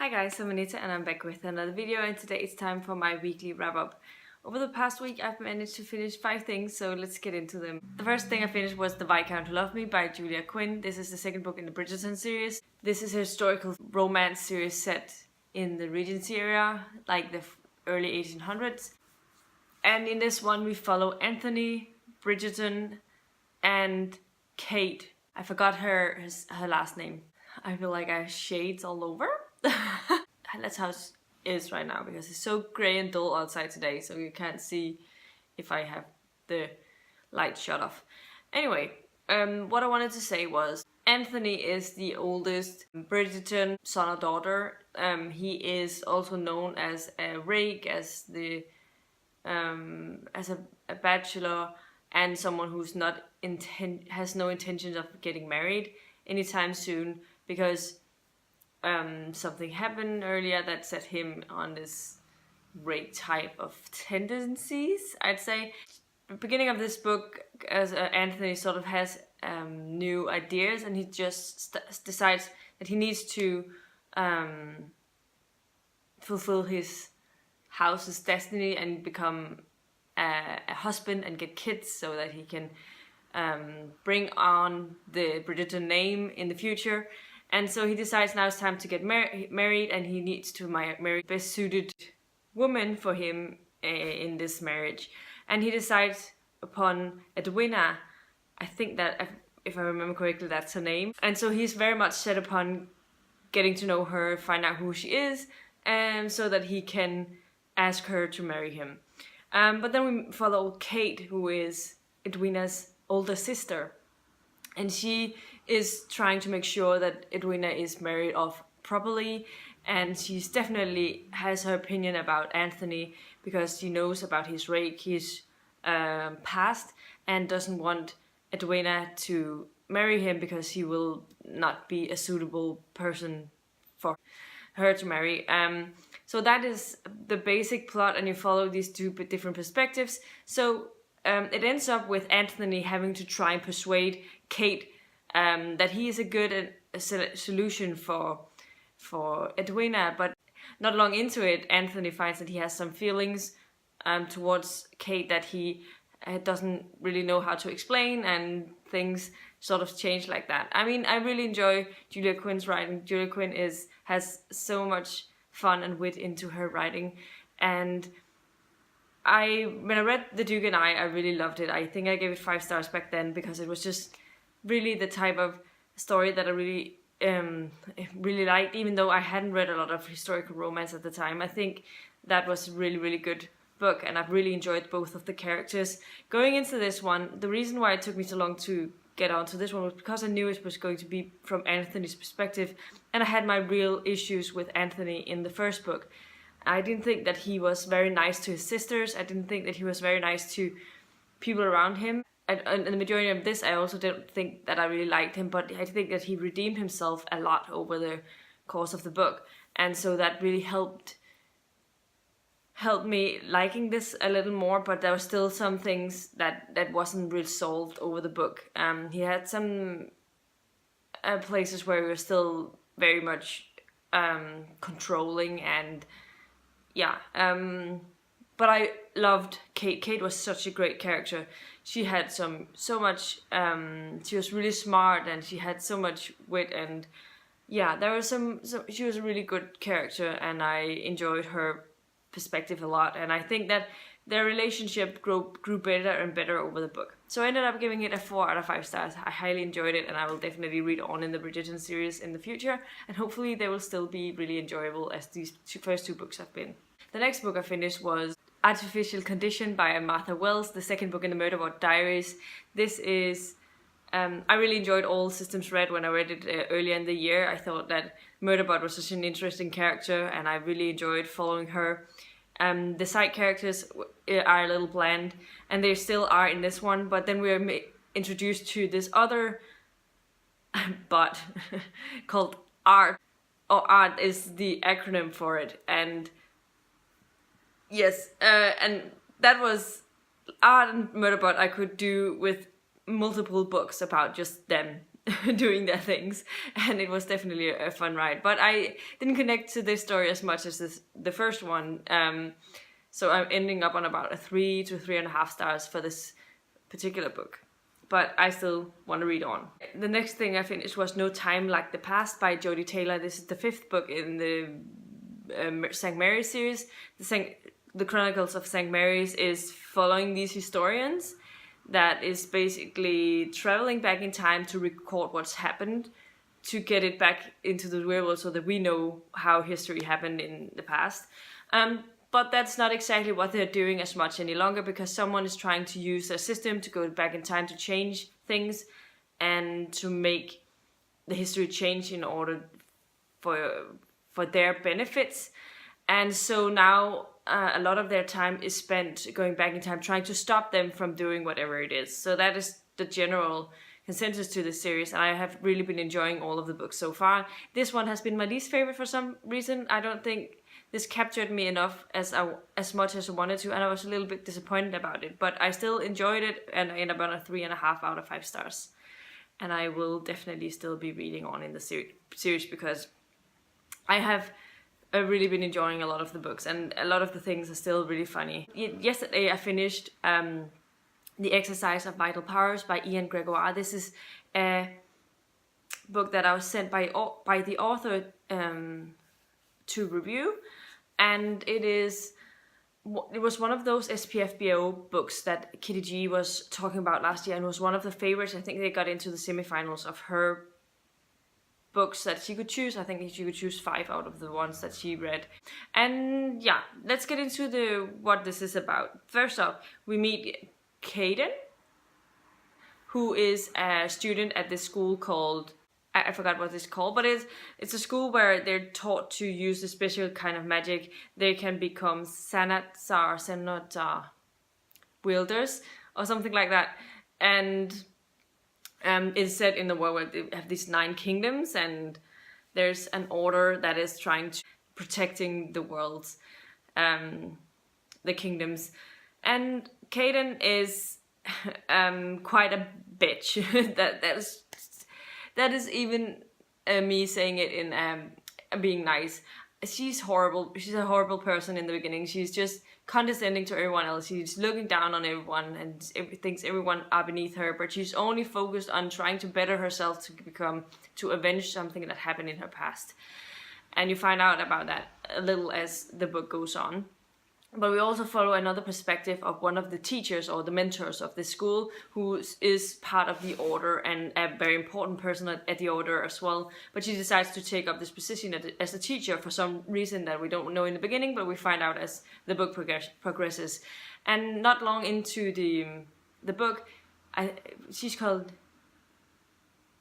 Hi guys, I'm Anita and I'm back with another video, and today it's time for my weekly wrap-up. Over the past week I've managed to finish 5 things, so let's get into them. The first thing I finished was The Viscount Who Loved Me by Quinn. This is the second book in the Bridgerton series. This is a historical romance series set in the Regency era, like the early 1800s. And in this one we follow Anthony, Bridgerton and Kate. I forgot her last name. I feel like I have shades all over. That's how it is right now because it's so grey and dull outside today, so you can't see if I have the light shut off. Anyway, what I wanted to say was Anthony is the oldest Bridgerton son or daughter. He is also known as a rake, as a bachelor, and someone who's has no intentions of getting married anytime soon, because something happened earlier that set him on this rake type of tendencies, I'd say. The beginning of this book, as Anthony sort of has new ideas, and he just decides that he needs to fulfill his house's destiny and become a husband and get kids so that he can bring on the Bridgerton name in the future. And so he decides now it's time to get married, and he needs to marry the best suited woman for him in this marriage. And he decides upon Edwina. I think that, if I remember correctly, that's her name. And so he's very much set upon getting to know her, find out who she is, and so that he can ask her to marry him. But then we follow Kate, who is Edwina's older sister. And she is trying to make sure that Edwina is married off properly, and she's definitely has her opinion about Anthony because she knows about his past, and doesn't want Edwina to marry him because he will not be a suitable person for her to marry. So that is the basic plot, and you follow these two different perspectives. So it ends up with Anthony having to try and persuade Kate that he is a good solution for Edwina, but not long into it, Anthony finds that he has some feelings towards Kate that he doesn't really know how to explain, and things sort of change like that. I mean, I really enjoy Julia Quinn's writing. Julia Quinn has so much fun and wit into her writing, and when I read The Duke and I really loved it. I think I gave it 5 stars back then because it was just really the type of story that I really liked, even though I hadn't read a lot of historical romance at the time. I think that was a really, really good book, and I've really enjoyed both of the characters. Going into this one, the reason why it took me so long to get onto this one was because I knew it was going to be from Anthony's perspective, and I had my real issues with Anthony in the first book. I didn't think that he was very nice to his sisters. I didn't think that he was very nice to people around him. And the majority of this, I also don't think that I really liked him, but I think that he redeemed himself a lot over the course of the book. And so that really helped me liking this a little more, but there were still some things that wasn't really solved over the book. He had some places where we were still very much controlling, and yeah, but I loved Kate. Kate was such a great character. She had so much, she was really smart, and she had so much wit, and yeah, there was she was a really good character, and I enjoyed her perspective a lot, and I think that their relationship grew better and better over the book. So I ended up giving it a 4 out of 5 stars. I highly enjoyed it, and I will definitely read on in the Bridgerton series in the future, and hopefully they will still be really enjoyable as these first 2 books have been. The next book I finished was Artificial Condition by Martha Wells, the second book in the Murderbot Diaries. This is, I really enjoyed All Systems Red when I read it earlier in the year. I thought that Murderbot was such an interesting character, and I really enjoyed following her. The side characters are a little bland, and they still are in this one, but then we're introduced to this other bot called Art, or Art is the acronym for it, and yes, and that was Art and Murderbot I could do with multiple books about just them. doing their things, and it was definitely a fun ride. But I didn't connect to this story as much as the first one, so I'm ending up on about a 3 to 3.5 stars for this particular book. But I still want to read on. The next thing I finished was No Time Like the Past by Jodi Taylor. This is the 5th book in the St. Mary's series. The Chronicles of St. Mary's is following these historians that is basically traveling back in time to record what's happened, to get it back into the real world so that we know how history happened in the past. But that's not exactly what they're doing as much any longer, because someone is trying to use a system to go back in time to change things and to make the history change in order for their benefits. And so now a lot of their time is spent going back in time trying to stop them from doing whatever it is. So that is the general consensus to this series, and I have really been enjoying all of the books so far. This one has been my least favorite for some reason. I don't think this captured me enough as much as I wanted to, and I was a little bit disappointed about it. But I still enjoyed it, and I ended up on a 3.5 out of 5 stars. And I will definitely still be reading on in the series because I have really been enjoying a lot of the books, and a lot of the things are still really funny. Yesterday I finished The Exercise of Vital Powers by Gregoire. This is a book that I was sent by the author to review, and it was one of those SPFBO books that Kitty G was talking about last year, and was one of the favorites. I think they got into the semifinals of her books that she could choose. I think she could choose 5 out of the ones that she read. And yeah, let's get into what this is about. First off, we meet Caden, who is a student at this school called, I forgot what it's called, but it's a school where they're taught to use a special kind of magic. They can become Senator wielders or something like that. And it's set in the world where they have these 9 kingdoms, and there's an order that is trying to protecting the world's the kingdoms. And Caden is quite a bitch. that is even me saying it in being nice. She's horrible. She's a horrible person in the beginning. She's just condescending to everyone else. She's looking down on everyone and thinks everyone are beneath her, but she's only focused on trying to better herself to avenge something that happened in her past. And you find out about that a little as the book goes on. But we also follow another perspective of one of the teachers or the mentors of this school, who is part of the order and a very important person at the order as well. But she decides to take up this position as a teacher for some reason that we don't know in the beginning, but we find out as the book progresses. And not long into the book, she's called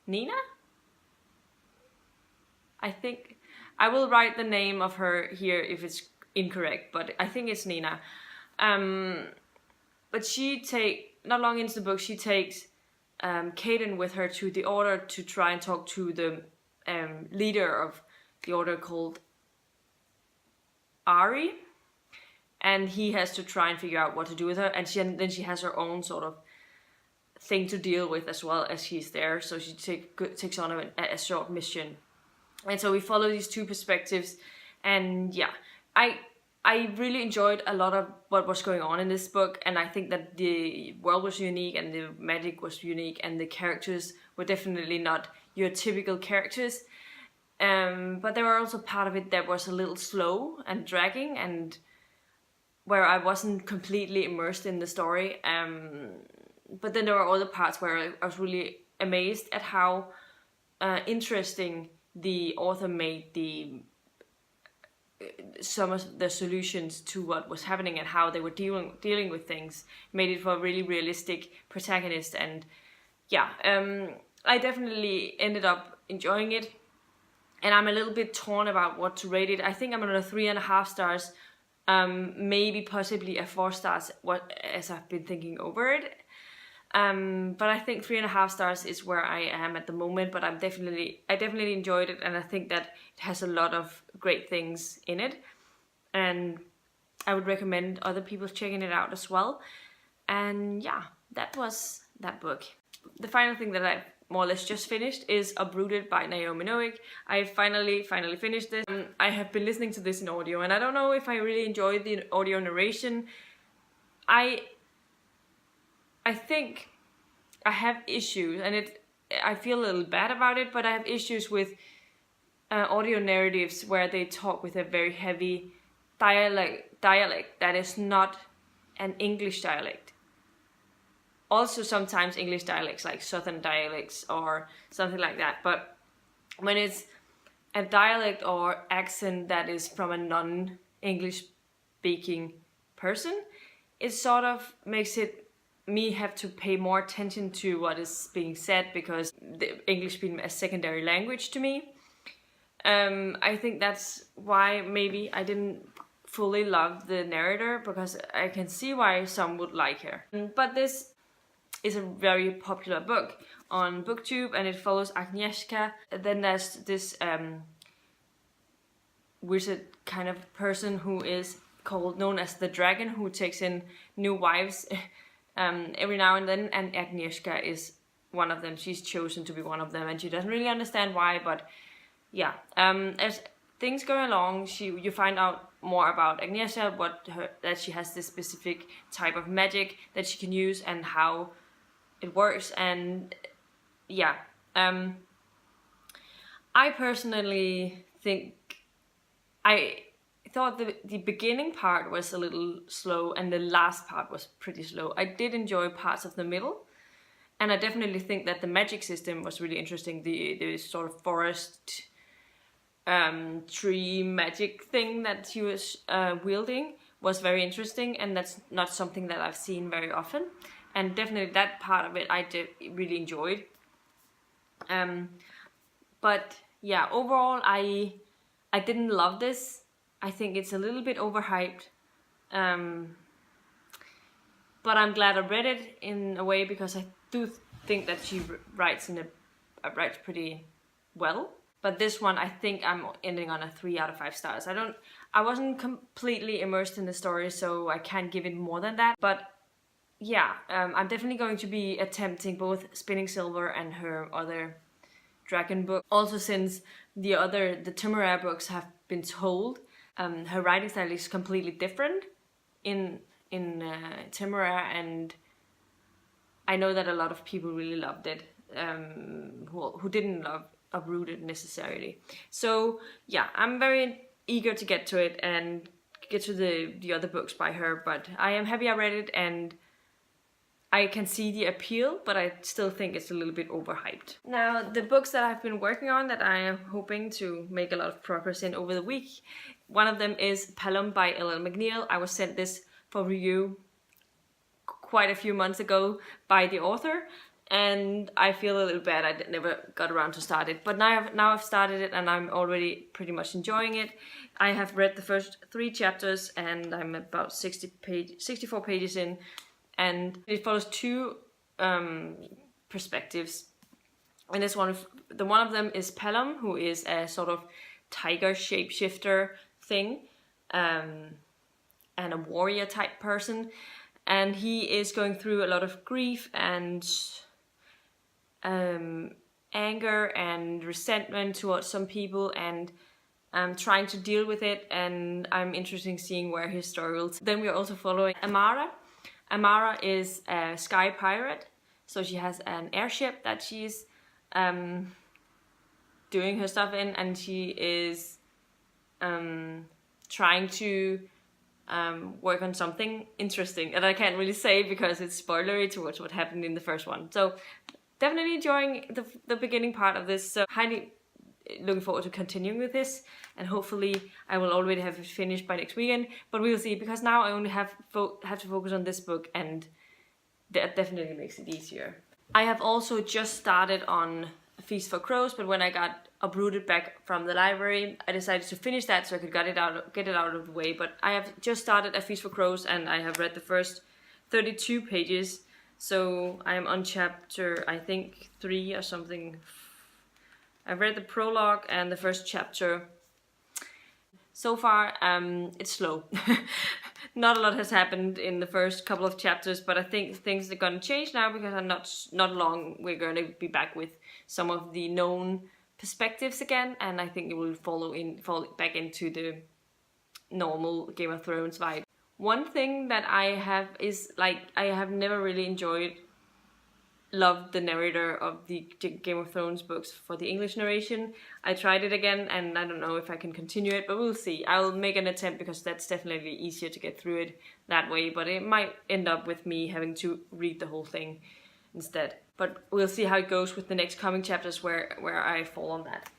Nina? I think I will write the name of her here if it's incorrect, but I think it's Nina. But not long into the book, she takes Caden with her to the order to try and talk to the leader of the order called Ari, and he has to try and figure out what to do with her, and then she has her own sort of thing to deal with as well as she's there, so she takes on a short mission. And so we follow these 2 perspectives, and yeah, I really enjoyed a lot of what was going on in this book, and I think that the world was unique and the magic was unique, and the characters were definitely not your typical characters. But there were also part of it that was a little slow and dragging, and where I wasn't completely immersed in the story. But then there were other parts where I was really amazed at how interesting the author made some of the solutions to what was happening and how they were dealing with things. Made it for a really realistic protagonist, and yeah, I definitely ended up enjoying it, and I'm a little bit torn about what to rate it. I think I'm on a 3.5 stars, maybe possibly a 4 stars, as I've been thinking over it. But I think 3.5 stars is where I am at the moment, but I definitely enjoyed it, and I think that it has a lot of great things in it, and I would recommend other people checking it out as well. And yeah, that was that book. The final thing that I more or less just finished is Uprooted by Naomi Novik. I finally finished this. I have been listening to this in audio, and I don't know if I really enjoyed the audio narration. I think I have issues, and I feel a little bad about it, but I have issues with audio narratives where they talk with a very heavy dialect that is not an English dialect. Also sometimes English dialects, like Southern dialects or something like that, but when it's a dialect or accent that is from a non-English speaking person, it sort of makes me have to pay more attention to what is being said, because the English being a secondary language to me. I think that's why maybe I didn't fully love the narrator, because I can see why some would like her. But this is a very popular book on BookTube, and it follows Agnieszka. Then there's this wizard kind of person who is known as the Dragon, who takes in new wives every now and then, and Agnieszka is one of them. She's chosen to be one of them, and she doesn't really understand why, but yeah. As things go along, you find out more about Agnieszka, that she has this specific type of magic that she can use and how it works, and yeah. I personally think I thought the beginning part was a little slow and the last part was pretty slow. I did enjoy parts of the middle, and I definitely think that the magic system was really interesting. The sort of forest tree magic thing that she was wielding was very interesting, and that's not something that I've seen very often, and definitely that part of it I did really enjoyed. But yeah, overall I didn't love this. I think it's a little bit overhyped, but I'm glad I read it in a way, because I do think that she writes pretty well. But this one, I think I'm ending on a 3 out of 5 stars. I wasn't completely immersed in the story, so I can't give it more than that. But yeah, I'm definitely going to be attempting both Spinning Silver and her other dragon book. Also, since the Temeraire books have been told, her writing style is completely different in Temeraire, and I know that a lot of people really loved it, who didn't love Uprooted necessarily. So yeah, I'm very eager to get to it and get to the other books by her, but I am happy I read it, and I can see the appeal, but I still think it's a little bit overhyped. Now, the books that I've been working on that I am hoping to make a lot of progress in over the week, one of them is Pelham by L.L. McNeil. I was sent this for review quite a few months ago by the author, and I feel a little bad I never got around to start it. But now I've started it, and I'm already pretty much enjoying it. I have read the first 3 chapters, and I'm about 64 pages in, and it follows 2 perspectives. And one of them is Pelham, who is a sort of tiger shapeshifter thing, and a warrior type person, and he is going through a lot of grief and anger and resentment towards some people, and trying to deal with it, and I'm interested in seeing where his story will. Then we are also following Amara. Amara is a sky pirate, so she has an airship that she's doing her stuff in, and she is trying to work on something interesting that I can't really say because it's spoilery towards what happened in the first one. So definitely enjoying the beginning part of this, so highly looking forward to continuing with this, and hopefully I will already have it finished by next weekend, but we'll see, because now I only have to focus on this book, and that definitely makes it easier. I have also just started on Feast for Crows, but when I got Uprooted back from the library, I decided to finish that so I could get it out of the way. But I have just started A Feast for Crows, and I have read the first 32 pages, so I am on chapter, I think, 3 or something. I've read the prologue and the first chapter. So far, it's slow. Not a lot has happened in the first couple of chapters, but I think things are gonna change now because I'm not long we're gonna be back with some of the known perspectives again, and I think it will fall back into the normal Game of Thrones vibe. One thing that I have is, like, I have never really loved the narrator of the Game of Thrones books for the English narration. I tried it again and I don't know if I can continue it, but we'll see. I'll make an attempt because that's definitely easier to get through it that way, but it might end up with me having to read the whole thing instead. But we'll see how it goes with the next coming chapters where I fall on that.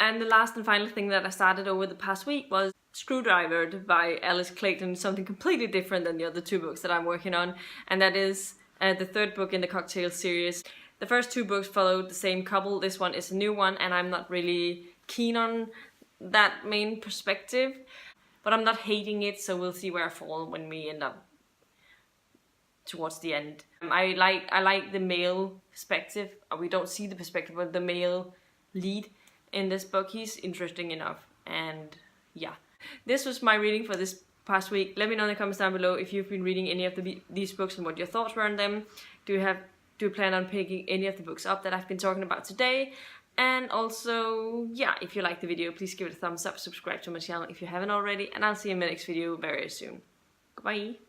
And the last and final thing that I started over the past week was Screwdrivered by Alice Clayton, something completely different than the other two books that I'm working on, and that is the third book in the Cocktail series. The first two books followed the same couple. This one is a new one, and I'm not really keen on that main perspective, but I'm not hating it, so we'll see where I fall when we end up towards the end. I like the male perspective. We don't see the perspective of the male lead in this book. He's interesting enough, and yeah. This was my reading for this past week. Let me know in the comments down below if you've been reading any of these books and what your thoughts were on them. Do you plan on picking any of the books up that I've been talking about today? And also, yeah, if you liked the video, please give it a thumbs up, subscribe to my channel if you haven't already, and I'll see you in my next video very soon. Goodbye!